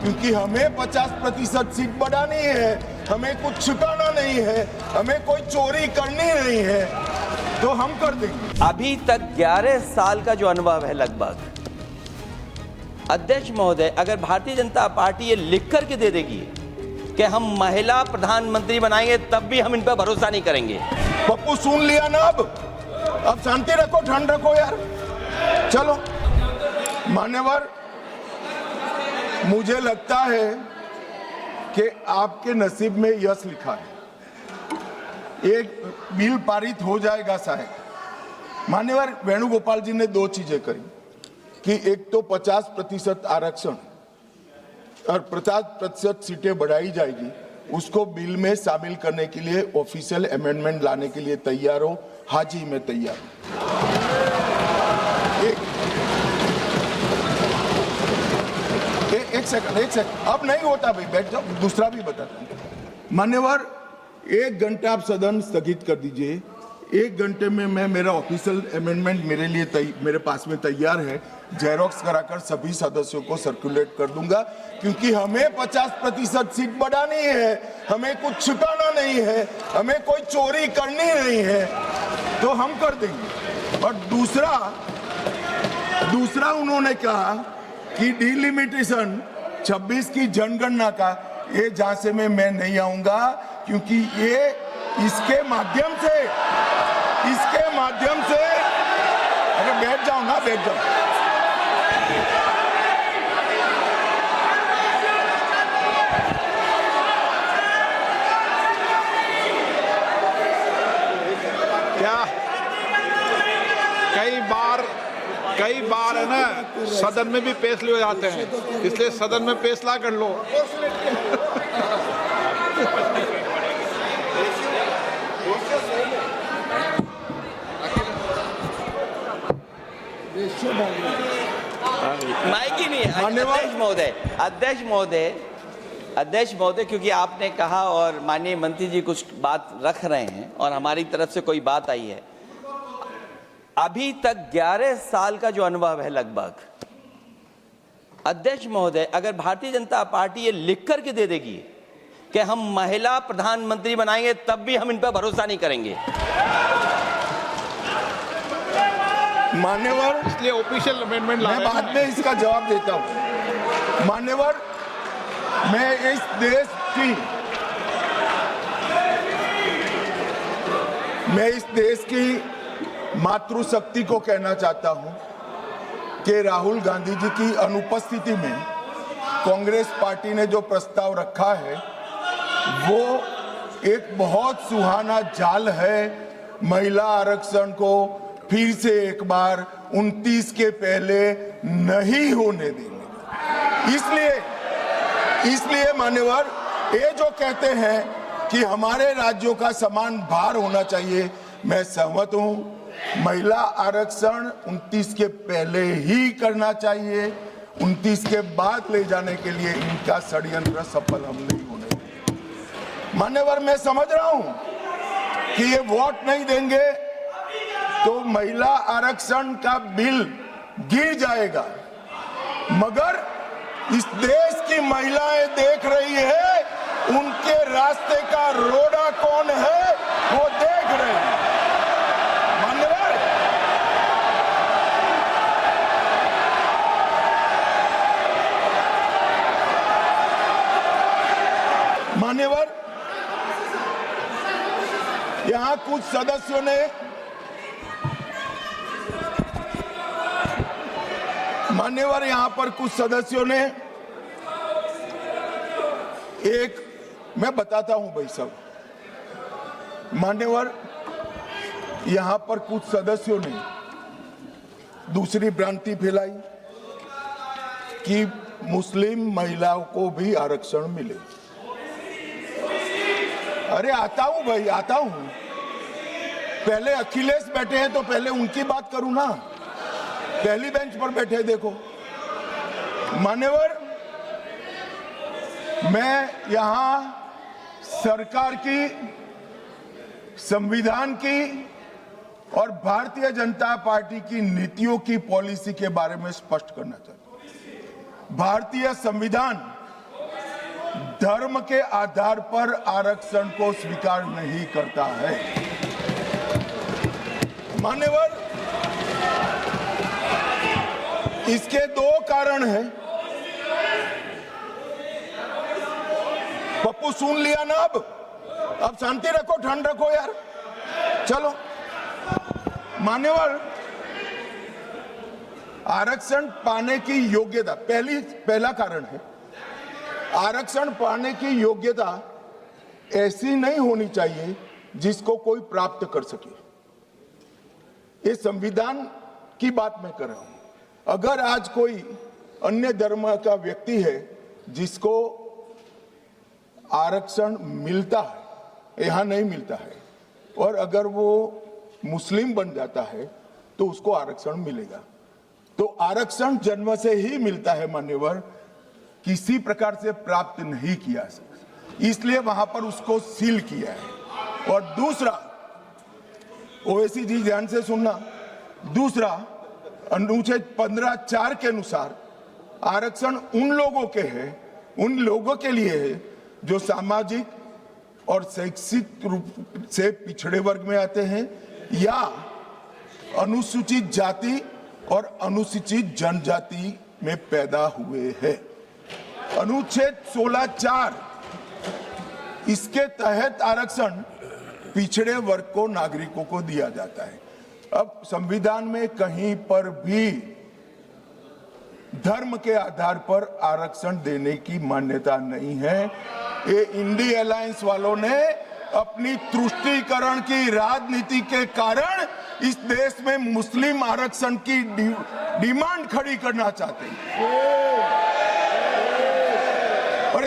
क्योंकि हमें 50% सीट बढ़ानी है, हमें कुछ छुपाना नहीं है, हमें कोई चोरी करनी नहीं है, तो हम कर देंगे। अभी तक 11 साल का जो अनुभव है लगभग, अध्यक्ष महोदय, अगर भारतीय जनता पार्टी ये लिख करके दे देगी कि हम महिला प्रधानमंत्री बनाएंगे, तब भी हम इन पर भरोसा नहीं करेंगे। पप्पू सुन लिया ना, अब शांति रखो, ठंड रखो यार। चलो मान्यवर, मुझे लगता है कि आपके नसीब में यश लिखा है, एक बिल पारित हो जाएगा शायद। मान्यवर वेणुगोपाल जी ने दो चीजें करी कि एक तो 50% आरक्षण और 50% सीटें बढ़ाई जाएगी, उसको बिल में शामिल करने के लिए ऑफिशियल अमेंडमेंट लाने के लिए तैयार हो। हाजी मैं तैयार हूं। एक सेकंड, अब नहीं होता भाई, बैठ जाओ, दूसरा भी बताता हूं। मान्यवर, 1 घंटा आप सदन स्थगित कर दीजिए। 1 घंटे में मैं मेरा ऑफिशियल अमेंडमेंट मेरे पास में तैयार है, जेरोक्स कराकर सभी सदस्यों को सर्कुलेट कर दूंगा, क्योंकि हमें 50% सीट बढ़ानी है, हमें कुछ छुपाना नहीं है, हमें कोई चोरी करनी नहीं है, तो हम कर देंगे। और दूसरा उन्होंने कहा कि डिलिमिटेशन 26 की जनगणना का, ये झांसे में मैं नहीं आऊंगा, क्योंकि ये इसके माध्यम से अरे बैठ जाओ ना, बैठ जाओ। क्या कई बार है ना, सदन में भी फैसले हो जाते हैं, इसलिए सदन में फैसला कर लो। माइक ही नहीं है। अध्यक्ष महोदय, क्योंकि आपने कहा और माननीय मंत्री जी कुछ बात रख रहे हैं और हमारी तरफ से कोई बात आई है, अभी तक 11 साल का जो अनुभव है लगभग, अध्यक्ष महोदय, अगर भारतीय जनता पार्टी ये लिख करके दे देगी कि हम महिला प्रधानमंत्री बनाएंगे, तब भी हम इन पर भरोसा नहीं करेंगे। मान्यवर, इसलिए ऑफिशियल अमेंडमेंट मैं बाद में इसका जवाब देता हूं। मान्यवर, मैं इस देश की मातृशक्ति को कहना चाहता हूं कि राहुल गांधी जी की अनुपस्थिति में कांग्रेस पार्टी ने जो प्रस्ताव रखा है, वो एक बहुत सुहाना जाल है महिला आरक्षण को फिर से एक बार 29 के पहले नहीं होने देंगे। इसलिए मान्यवर, ये जो कहते हैं कि हमारे राज्यों का समान भार होना चाहिए, मैं सहमत हूं। महिला आरक्षण 29 के पहले ही करना चाहिए, 29 के बाद ले जाने के लिए इनका षड्यंत्र सफल हम नहीं होने देंगे। मान्यवर, मैं समझ रहा हूं कि ये वोट नहीं देंगे तो महिला आरक्षण का बिल गिर जाएगा, मगर इस देश की महिलाएं देख रही है, उनके रास्ते का रोड़ा कौन है वो देख रहे हैं। मान्यवर, यहां कुछ सदस्यों ने मैं बताता हूं भाई साहब, मान्यवर, यहां पर कुछ सदस्यों ने दूसरी भ्रांति फैलाई कि मुस्लिम महिलाओं को भी आरक्षण मिले। अरे आता हूं भाई, आता हूं। पहले अखिलेश बैठे हैं तो पहले उनकी बात करूं ना, पहली बेंच पर बैठे देखो। मान्यवर, मैं यहां सरकार की, संविधान की और भारतीय जनता पार्टी की नीतियों की, पॉलिसी के बारे में स्पष्ट करना चाहता हूं। भारतीय संविधान धर्म के आधार पर आरक्षण को स्वीकार नहीं करता है। मान्यवर, इसके दो कारण हैं। पप्पू सुन लिया ना? अब शांति रखो, ठंड रखो यार। चलो मान्यवर, आरक्षण पाने की योग्यता पहला कारण है। आरक्षण पाने की योग्यता ऐसी नहीं होनी चाहिए जिसको कोई प्राप्त कर सके। ये संविधान की बात मैं कर रहा हूं। अगर आज कोई अन्य धर्म का व्यक्ति है जिसको आरक्षण मिलता है, यहां नहीं मिलता है, और अगर वो मुस्लिम बन जाता है तो उसको आरक्षण मिलेगा। तो आरक्षण जन्म से ही मिलता है मान्यवर, किसी प्रकार से प्राप्त नहीं किया, इसलिए वहां पर उसको सील किया है। और दूसरा, ओवैसी जी ध्यान से सुनना, दूसरा अनुच्छेद 15(4) के अनुसार आरक्षण उन लोगों के है, उन लोगों के लिए है जो सामाजिक और शैक्षिक रूप से पिछड़े वर्ग में आते हैं या अनुसूचित जाति और अनुसूचित जनजाति में पैदा हुए हैं। अनुच्छेद 16(4) इसके तहत आरक्षण पिछड़े वर्ग को, नागरिकों को दिया जाता है। अब संविधान में कहीं पर भी धर्म के आधार पर आरक्षण देने की मान्यता नहीं है। ये इंडी अलायंस वालों ने अपनी तुष्टीकरण की राजनीति के कारण इस देश में मुस्लिम आरक्षण की डिमांड खड़ी करना चाहते हैं। और